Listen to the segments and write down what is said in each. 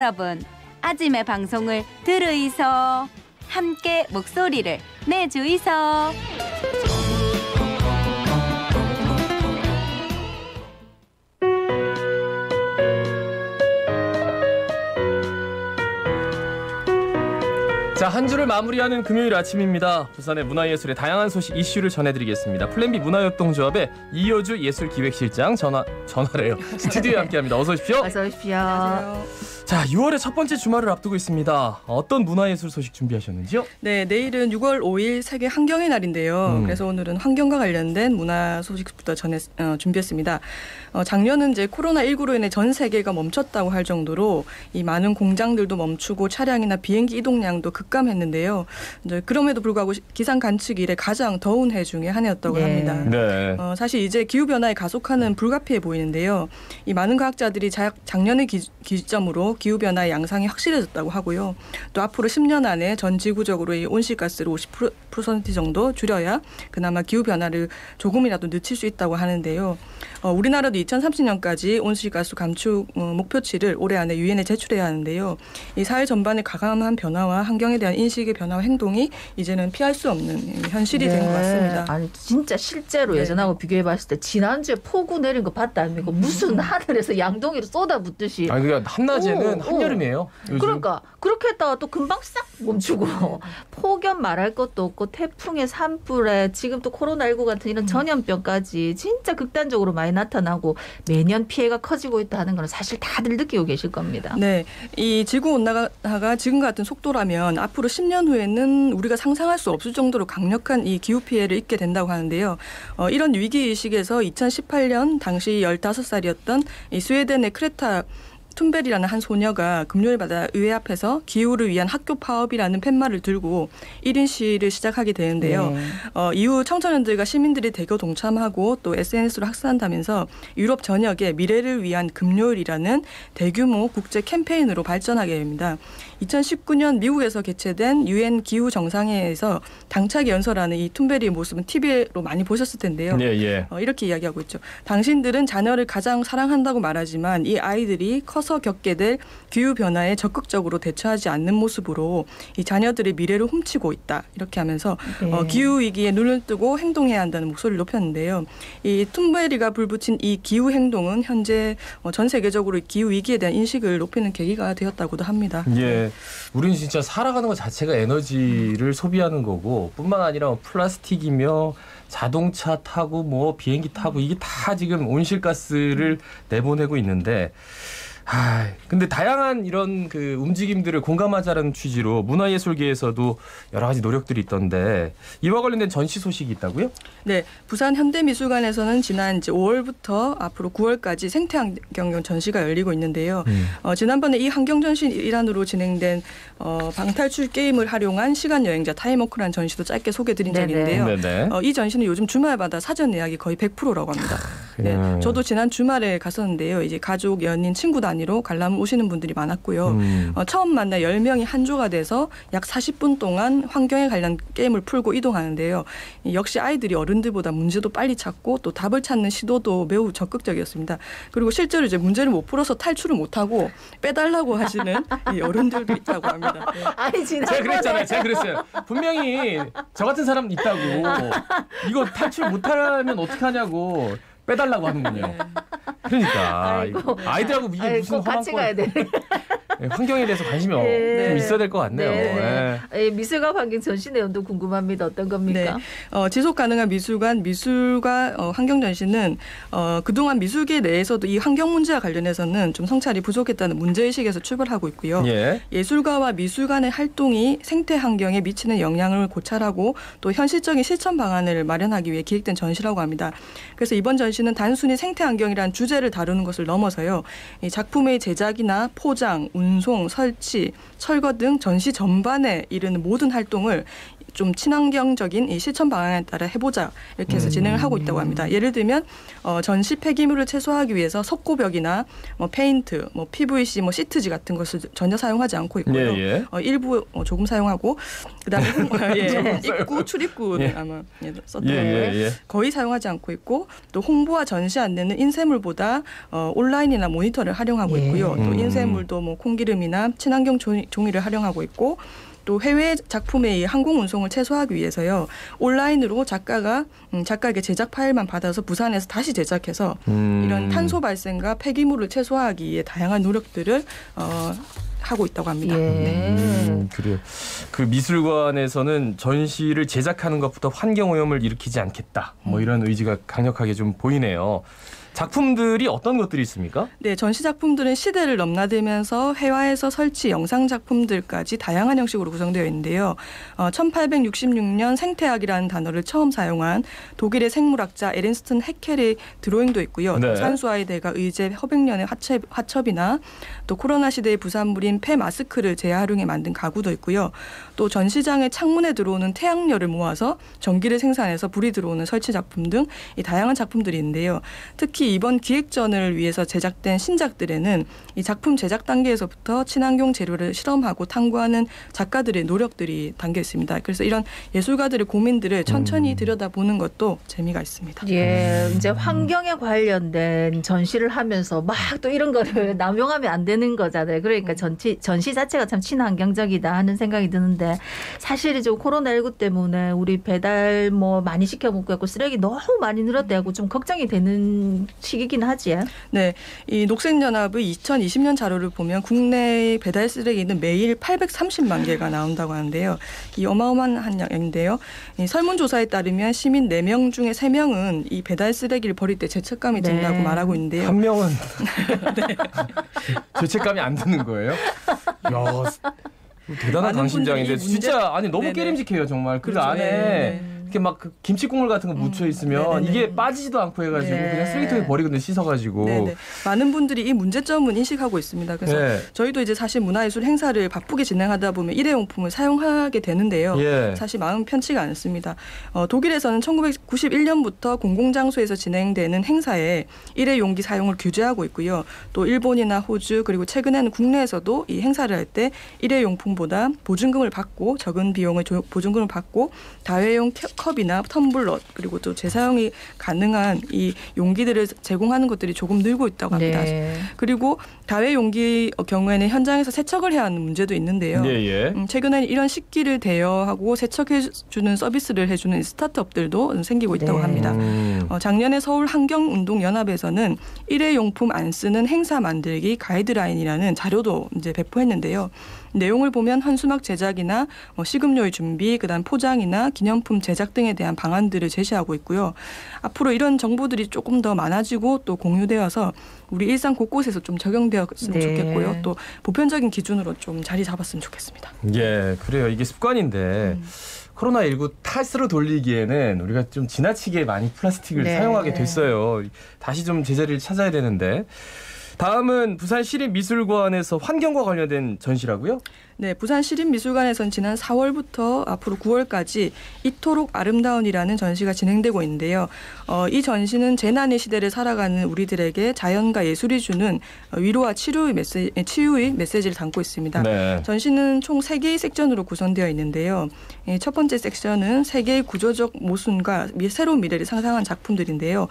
여러분, 아침의 방송을 들으이소. 함께 목소리를 내주이소. 자, 한 주를 마무리하는 금요일 아침입니다. 부산의 문화예술의 다양한 소식 이슈를 전해드리겠습니다. 플랜B 문화협동조합의 이효주 예술기획실장 전화래요. 스튜디오에 함께합니다. 어서 오십시오. 어서 오십시오. 안녕하세요. 자, 6월의 첫 번째 주말을 앞두고 있습니다. 어떤 문화예술 소식 준비하셨는지요? 네, 내일은 6월 5일 세계 환경의 날인데요. 그래서 오늘은 환경과 관련된 문화 소식부터 준비했습니다. 작년은 이제 코로나19로 인해 전 세계가 멈췄다고 할 정도로 이 많은 공장들도 멈추고 차량이나 비행기 이동량도 급감했는데요. 이제 그럼에도 불구하고 기상 관측 이래 가장 더운 해 중에 한 해였다고 합니다. 네. 사실 이제 기후 변화에 가속화는 불가피해 보이는데요. 이 많은 과학자들이 작년의 기점으로 기후 변화의 양상이 확실해졌다고 하고요. 또 앞으로 10년 안에 전 지구적으로 이 온실가스를 50% 정도 줄여야 그나마 기후 변화를 조금이라도 늦출 수 있다고 하는데요. 우리나라도 2030년까지 온실가스 감축 목표치를 올해 안에 유엔에 제출해야 하는데요. 이 사회 전반의 가감한 변화와 환경에 대한 인식의 변화와 행동이 이제는 피할 수 없는 현실이 된 것 같습니다. 아니 진짜 실제로 예전하고 비교해봤을 때 지난주에 폭우 내린 거 봤다 아닙니까? 무슨 하늘에서 양동이로 쏟아붓듯이. 아니 그냥 한낮에는 한여름이에요. 요즘. 그러니까 그렇게 했다가 또 금방 싹 멈추고 폭염 말할 것도 없고 태풍의 산불에 지금 또 코로나19 같은 이런 전염병까지 진짜 극단적으로 많이 나타나고 매년 피해가 커지고 있다는 건 사실 다들 느끼고 계실 겁니다. 네, 이 지구 온난화가 지금 같은 속도라면 앞으로 10년 후에는 우리가 상상할 수 없을 정도로 강력한 이 기후 피해를 입게 된다고 하는데요. 이런 위기의식에서 2018년 당시 15살이었던 이 스웨덴의 크레타 툰베리라는 한 소녀가 금요일마다 의회 앞에서 기후를 위한 학교 파업이라는 팻말을 들고 1인 시위를 시작하게 되는데요. 이후 청소년들과 시민들이 대거 동참하고 또 SNS로 확산한다면서 유럽 전역에 미래를 위한 금요일이라는 대규모 국제 캠페인으로 발전하게 됩니다. 2019년 미국에서 개최된 유엔 기후 정상회의에서 당차게 연설하는 이 툰베리의 모습은 TV로 많이 보셨을 텐데요. 이렇게 이야기하고 있죠. 당신들은 자녀를 가장 사랑한다고 말하지만 이 아이들이 커서 겪게 될 기후 변화에 적극적으로 대처하지 않는 모습으로 이 자녀들의 미래를 훔치고 있다. 이렇게 하면서 기후 위기에 눈을 뜨고 행동해야 한다는 목소리를 높였는데요. 이 툰베리가 불붙인 이 기후 행동은 현재 전 세계적으로 기후 위기에 대한 인식을 높이는 계기가 되었다고도 합니다. 예, 우리는 진짜 살아가는 것 자체가 에너지를 소비하는 거고 뿐만 아니라 플라스틱이며 자동차 타고 뭐 비행기 타고 이게 다 지금 온실가스를 내보내고 있는데 근데 다양한 이런 그 움직임들을 공감하자는 취지로 문화예술계에서도 여러 가지 노력들이 있던데 이와 관련된 전시 소식이 있다고요? 네, 부산 현대미술관에서는 지난 이제 5월부터 앞으로 9월까지 생태환경 전시가 열리고 있는데요. 지난번에 이 환경 전시 일환으로 진행된 방탈출 게임을 활용한 시간 여행자 타임워크라는 전시도 짧게 소개드린 적이 있는데요. 이 전시는 요즘 주말마다 사전 예약이 거의 100%라고 합니다. 네, 저도 지난 주말에 갔었는데요. 이제 가족, 연인, 친구 단위로 관람 오시는 분들이 많았고요. 처음 만나 10명이 한 조가 돼서 약 40분 동안 환경에 관련 게임을 풀고 이동하는데요. 역시 아이들이 어른들보다 문제도 빨리 찾고 또 답을 찾는 시도도 매우 적극적이었습니다. 그리고 실제로 이제 문제를 못 풀어서 탈출을 못하고 빼달라고 하시는 이 어른들도 있다고 합니다. 네. 아니 제가 그랬잖아요. 제가 그랬어요. 분명히 저 같은 사람 있다고 이거 탈출 못하면 어떡하냐고 빼달라고 하는군요. 그러니까 아이들하고 이게 무슨 같이 가야 돼. 환경에 대해서 관심이 좀 있어야 될 것 같네요. 미술관 환경 전시 내용도 궁금합니다. 어떤 겁니까? 네. 지속 가능한 미술과 환경 전시는 그동안 미술계 내에서도 이 환경 문제와 관련해서는 좀 성찰이 부족했다는 문제의식에서 출발하고 있고요. 예술가와 미술관의 활동이 생태 환경에 미치는 영향을 고찰하고 또 현실적인 실천 방안을 마련하기 위해 기획된 전시라고 합니다. 그래서 이번 전시는 단순히 생태 환경이라는 주제를 다루는 것을 넘어서요. 이 작품의 제작이나 포장, 운송, 설치, 철거 등 전시 전반에 이르는 모든 활동을 좀 친환경적인 이 실천 방향에 따라 해보자 이렇게 해서 진행을 하고 있다고 합니다. 예를 들면 전시 폐기물을 최소화하기 위해서 석고벽이나 뭐 페인트, 뭐 PVC, 뭐 시트지 같은 것을 전혀 사용하지 않고 있고요. 예. 일부 조금 사용하고 그다음에 입구 출입구는 아마 썼던 거예요. 거의 사용하지 않고 있고 또 홍보와 전시 안내는 인쇄물보다 온라인이나 모니터를 활용하고 있고요. 또 인쇄물도 뭐 콩기름이나 친환경 종이를 활용하고 있고 또 해외 작품의 항공 운송을 최소화하기 위해서요. 온라인으로 작가에게 제작 파일만 받아서 부산에서 다시 제작해서 이런 탄소 발생과 폐기물을 최소화하기 위해 다양한 노력들을 하고 있다고 합니다. 그래요. 그 미술관에서는 전시를 제작하는 것부터 환경 오염을 일으키지 않겠다. 뭐 이런 의지가 강력하게 좀 보이네요. 작품들이 어떤 것들이 있습니까? 네, 전시 작품들은 시대를 넘나들면서 회화에서 설치, 영상 작품들까지 다양한 형식으로 구성되어 있는데요. 1866년 생태학이라는 단어를 처음 사용한 독일의 생물학자 에른스트 해켈의 드로잉도 있고요. 네. 산수아의 대가 의제 허백년의 화첩이나 또 코로나 시대의 부산물인 폐 마스크를 재활용해 만든 가구도 있고요. 또 전시장의 창문에 들어오는 태양열을 모아서 전기를 생산해서 불이 들어오는 설치 작품 등 이 다양한 작품들이 있는데요. 특히 이번 기획전을 위해서 제작된 신작들에는 이 작품 제작 단계에서부터 친환경 재료를 실험하고 탐구하는 작가들의 노력들이 담겨 있습니다. 그래서 이런 예술가들의 고민들을 천천히 들여다보는 것도 재미가 있습니다. 예, 이제 환경에 관련된 전시를 하면서 막 또 이런 거를 남용하면 안 되는 거잖아요. 그러니까 전시 자체가 참 친환경적이다 하는 생각이 드는데 사실 이제 코로나19 때문에 우리 배달 뭐 많이 시켜 먹고 있고 쓰레기 너무 많이 늘었대고 좀 걱정이 되는 시기긴 하지. 네, 이 녹색연합의 2020년 자료를 보면 국내 배달 쓰레기는 매일 830만 개가 나온다고 하는데요. 이 어마어마한 양인데요. 이 설문조사에 따르면 시민 4명 중에 3명은 이 배달 쓰레기를 버릴 때 죄책감이 든다고 말하고 있는데요. 한 명은 죄책감이 안 드는 거예요? 야, 대단한 강심장인데 진짜 아니 너무 깨림직해요 정말. 그 그렇죠. 안에 이렇게 막 그 김치 국물 같은 거 묻혀 있으면 이게 빠지지도 않고 해가지고 그냥 쓰레기통에 버리거든요. 씻어가지고. 네네. 많은 분들이 이 문제점은 인식하고 있습니다. 그래서 저희도 이제 사실 문화예술 행사를 바쁘게 진행하다 보면 일회용품을 사용하게 되는데요. 사실 마음 편치가 않습니다. 독일에서는 1991년부터 공공장소에서 진행되는 행사에 일회용기 사용을 규제하고 있고요. 또 일본이나 호주 그리고 최근에는 국내에서도 이 행사를 할 때 일회용품보다 보증금을 받고 적은 비용의 보증금을 받고 다회용 컵이나 텀블러 그리고 또 재사용이 가능한 이 용기들을 제공하는 것들이 조금 늘고 있다고 합니다. 그리고 다회 용기 경우에는 현장에서 세척을 해야 하는 문제도 있는데요. 최근에는 이런 식기를 대여하고 세척해주는 서비스를 해주는 스타트업들도 생기고 있다고 합니다. 작년에 서울 환경운동연합에서는 일회용품 안 쓰는 행사 만들기 가이드라인이라는 자료도 이제 배포했는데요. 내용을 보면 현수막 제작이나 식음료의 준비, 그다음 포장이나 기념품 제작 등에 대한 방안들을 제시하고 있고요. 앞으로 이런 정보들이 조금 더 많아지고 또 공유되어서 우리 일상 곳곳에서 좀 적용되었으면 좋겠고요. 또 보편적인 기준으로 좀 자리 잡았으면 좋겠습니다. 예, 그래요. 이게 습관인데 코로나19 탓으로 돌리기에는 우리가 좀 지나치게 많이 플라스틱을 사용하게 됐어요. 다시 좀 제자리를 찾아야 되는데. 다음은 부산시립미술관에서 환경과 관련된 전시라고요? 네, 부산시립미술관에서는 지난 4월부터 앞으로 9월까지 이토록 아름다운이라는 전시가 진행되고 있는데요. 이 전시는 재난의 시대를 살아가는 우리들에게 자연과 예술이 주는 위로와 치유의 메시지를 담고 있습니다. 전시는 총 3개의 섹션으로 구성되어 있는데요. 첫 번째 섹션은 세계의 구조적 모순과 새로운 미래를 상상한 작품들인데요.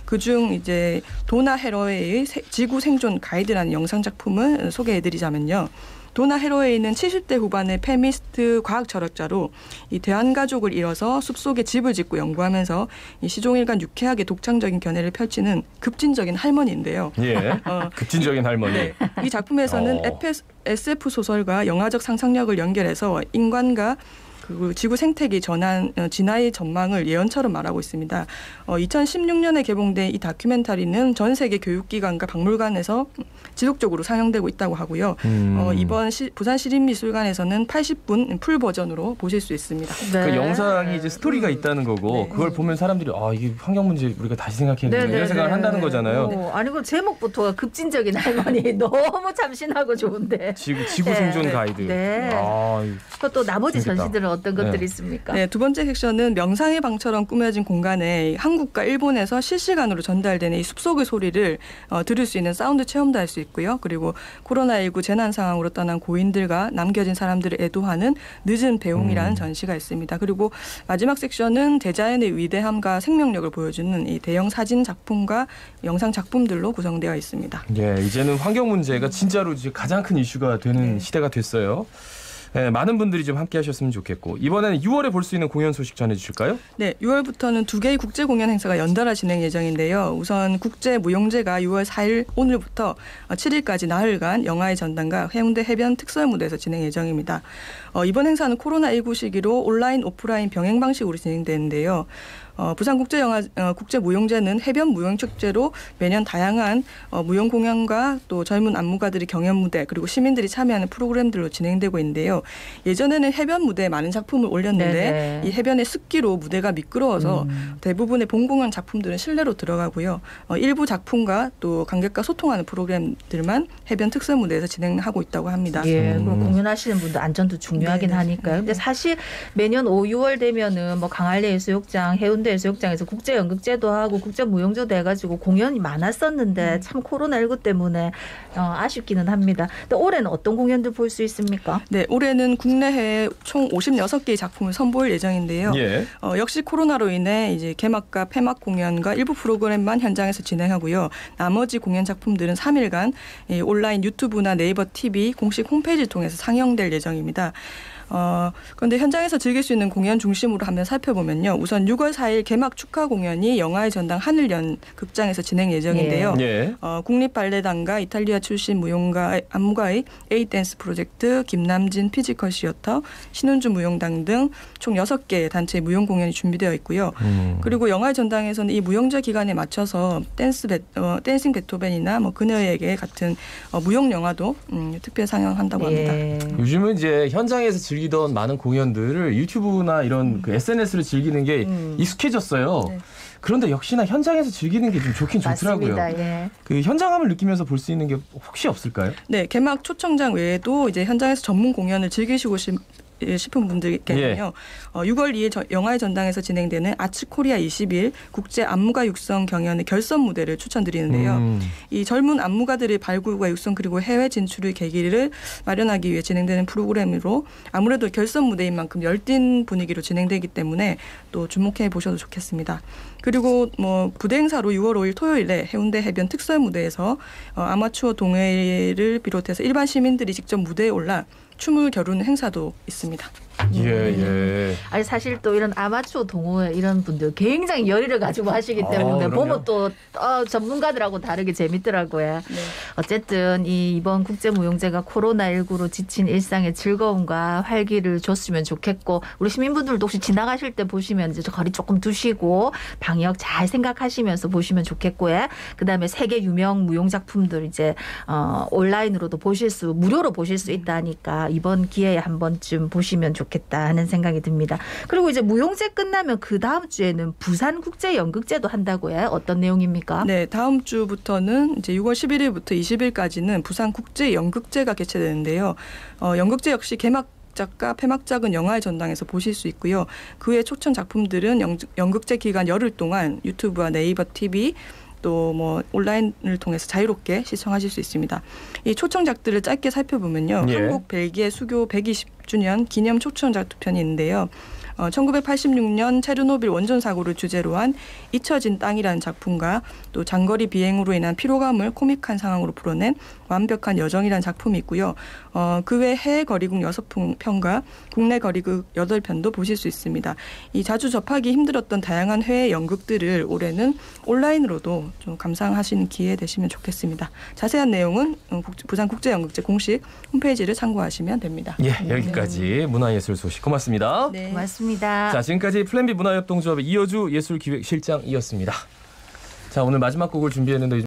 그중 이제 도나 헤러웨이의 지구 생존 가이드라는 영상 작품을 소개해드리자면요. 도나 헤러웨이는 70대 후반의 페미니스트 과학 철학자로 이 대한가족을 이뤄서 숲속에 집을 짓고 연구하면서 이 시종일관 유쾌하게 독창적인 견해를 펼치는 급진적인 할머니인데요. 급진적인 할머니. 네. 이 작품에서는 SF 소설과 영화적 상상력을 연결해서 인간과 그 지구 생태계 진화의 전망을 예언처럼 말하고 있습니다. 2016년에 개봉된 이 다큐멘터리는 전 세계 교육기관과 박물관에서 지속적으로 상영되고 있다고 하고요. 이번 부산시립미술관에서는 80분 풀 버전으로 보실 수 있습니다. 그 영상이 이제 스토리가 있다는 거고 그걸 보면 사람들이 이게 환경 문제 우리가 다시 생각해야겠다 이런 생각을 한다는 거잖아요. 아니 그 제목부터가 급진적인 할머니 너무 참신하고 좋은데. 지구 생존 가이드. 그것도 나머지 전시들은 어떤 네. 것들이 있습니까? 네, 두 번째 섹션은 명상의 방처럼 꾸며진 공간에 한국과 일본에서 실시간으로 전달되는 이 숲속의 소리를 들을 수 있는 사운드 체험도 할 수 있고요. 그리고 코로나19 재난 상황으로 떠난 고인들과 남겨진 사람들을 애도하는 늦은 배웅이라는 전시가 있습니다. 그리고 마지막 섹션은 대자연의 위대함과 생명력을 보여주는 이 대형 사진 작품과 영상 작품들로 구성되어 있습니다. 예, 이제는 환경 문제가 진짜로 이제 가장 큰 이슈가 되는 시대가 됐어요. 예, 많은 분들이 좀 함께 하셨으면 좋겠고 이번에는 6월에 볼 수 있는 공연 소식 전해주실까요? 네, 6월부터는 두 개의 국제 공연 행사가 연달아 진행 예정인데요. 우선 국제무용제가 6월 4일 오늘부터 7일까지 나흘간 영화의 전당과 해운대 해변 특설무대에서 진행 예정입니다. 이번 행사는 코로나19 시기로 온라인, 오프라인 병행 방식으로 진행되는데요. 국제무용제는 해변 무용축제로 매년 다양한 무용 공연과 또 젊은 안무가들이 경연 무대 그리고 시민들이 참여하는 프로그램들로 진행되고 있는데요. 예전에는 해변 무대에 많은 작품을 올렸는데 네네. 이 해변의 습기로 무대가 미끄러워서 대부분의 본공연 작품들은 실내로 들어가고요. 일부 작품과 또 관객과 소통하는 프로그램들만 해변 특설 무대에서 진행하고 있다고 합니다. 예, 그리고 공연하시는 분들 안전도 중요하긴 네네. 하니까요. 근데 사실 매년 5, 6월 되면은 뭐 강한리 해수욕장, 해운대 해수욕장에서 국제 연극제도 하고 국제 무용제도 해가지고 공연이 많았었는데 참 코로나19 때문에 아쉽기는 합니다. 근데 올해는 어떤 공연들 볼 수 있습니까? 네, 올해는 국내외 총 56개의 작품을 선보일 예정인데요. 예. 역시 코로나로 인해 이제 개막과 폐막 공연과 일부 프로그램만 현장에서 진행하고요. 나머지 공연 작품들은 3일간 온라인 유튜브나 네이버 TV 공식 홈페이지를 통해서 상영될 예정입니다. 그런데 현장에서 즐길 수 있는 공연 중심으로 한번 살펴보면요. 우선 6월 4일 개막 축하 공연이 영화의 전당 하늘연 극장에서 진행 예정인데요. 예. 국립발레단과 이탈리아 출신 무용가 안무가의 에이댄스 프로젝트, 김남진 피지컬 시어터, 신은주 무용당 등 총 6개의 단체의 무용 공연이 준비되어 있고요. 그리고 영화의 전당에서는 이 무용제 기간에 맞춰서 댄싱 베토벤이나 뭐 그녀에게 같은 무용 영화도 특별 상영한다고 합니다. 예. 요즘은 이제 현장에서 즐기던 많은 공연들을 유튜브나 이런 그 SNS를 즐기는 게 익숙해졌어요. 네. 그런데 역시나 현장에서 즐기는 게 좀 좋긴 좋더라고요. 맞습니다. 예. 그 현장감을 느끼면서 볼 수 있는 게 혹시 없을까요? 네, 개막 초청장 외에도 이제 현장에서 전문 공연을 즐기시고 싶은 분들께는요. 6월 2일 영화의 전당에서 진행되는 아츠코리아 20일 국제 안무가 육성 경연의 결선 무대를 추천드리는데요. 이 젊은 안무가들의 발굴과 육성 그리고 해외 진출의 계기를 마련하기 위해 진행되는 프로그램으로 아무래도 결선 무대인 만큼 열띤 분위기로 진행되기 때문에 또 주목해 보셔도 좋겠습니다. 그리고 뭐 부대 행사로 6월 5일 토요일에 해운대 해변 특설 무대에서 아마추어 동호회를 비롯해서 일반 시민들이 직접 무대에 올라 춤을 겨루는 행사도 있습니다. 예. 아니 사실 또 이런 아마추어 동호회 이런 분들 굉장히 열의를 가지고 하시기 때문에 그럼요. 보면 또 전문가들하고 다르게 재밌더라고요. 네. 어쨌든 이번 국제무용제가 코로나19로 지친 일상의 즐거움과 활기를 줬으면 좋겠고 우리 시민분들도 혹시 지나가실 때 보시면 이제 거리 조금 두시고 방역 잘 생각하시면서 보시면 좋겠고요. 그다음에 세계 유명 무용 작품들 이제 온라인으로도 무료로 보실 수 있다니까 이번 기회에 한 번쯤 보시면 좋겠다 하는 생각이 듭니다. 그리고 이제 무용제 끝나면 그 다음 주에는 부산 국제 연극제도 한다고요. 어떤 내용입니까? 네, 다음 주부터는 이제 6월 11일부터 20일까지는 부산 국제 연극제가 개최되는데요. 연극제 역시 개막작과 폐막작은 영화의 전당에서 보실 수 있고요. 그 외 초청 작품들은 연극제 기간 열흘 동안 유튜브와 네이버 TV 또 뭐 온라인을 통해서 자유롭게 시청하실 수 있습니다. 이 초청작들을 짧게 살펴보면요. 예. 한국 벨기에 수교 120주년 기념 초청작 두 편이 있는데요. 1986년 체르노빌 원전 사고를 주제로 한 잊혀진 땅이라는 작품과 또 장거리 비행으로 인한 피로감을 코믹한 상황으로 풀어낸 완벽한 여정이라는 작품이 있고요. 그 외 해외 거리극 6편과 국내 거리극 8편도 보실 수 있습니다. 이 자주 접하기 힘들었던 다양한 해외 연극들을 올해는 온라인으로도 좀 감상하시는 기회 되시면 좋겠습니다. 자세한 내용은 부산국제연극제 공식 홈페이지를 참고하시면 됩니다. 예, 여기까지 문화예술 소식 고맙습니다. 네. 고맙습니다. 자, 지금까지 플랜B 문화협동조합의 이어주 예술기획실장이었습니다. 자, 오늘 마지막 곡을 준비했는데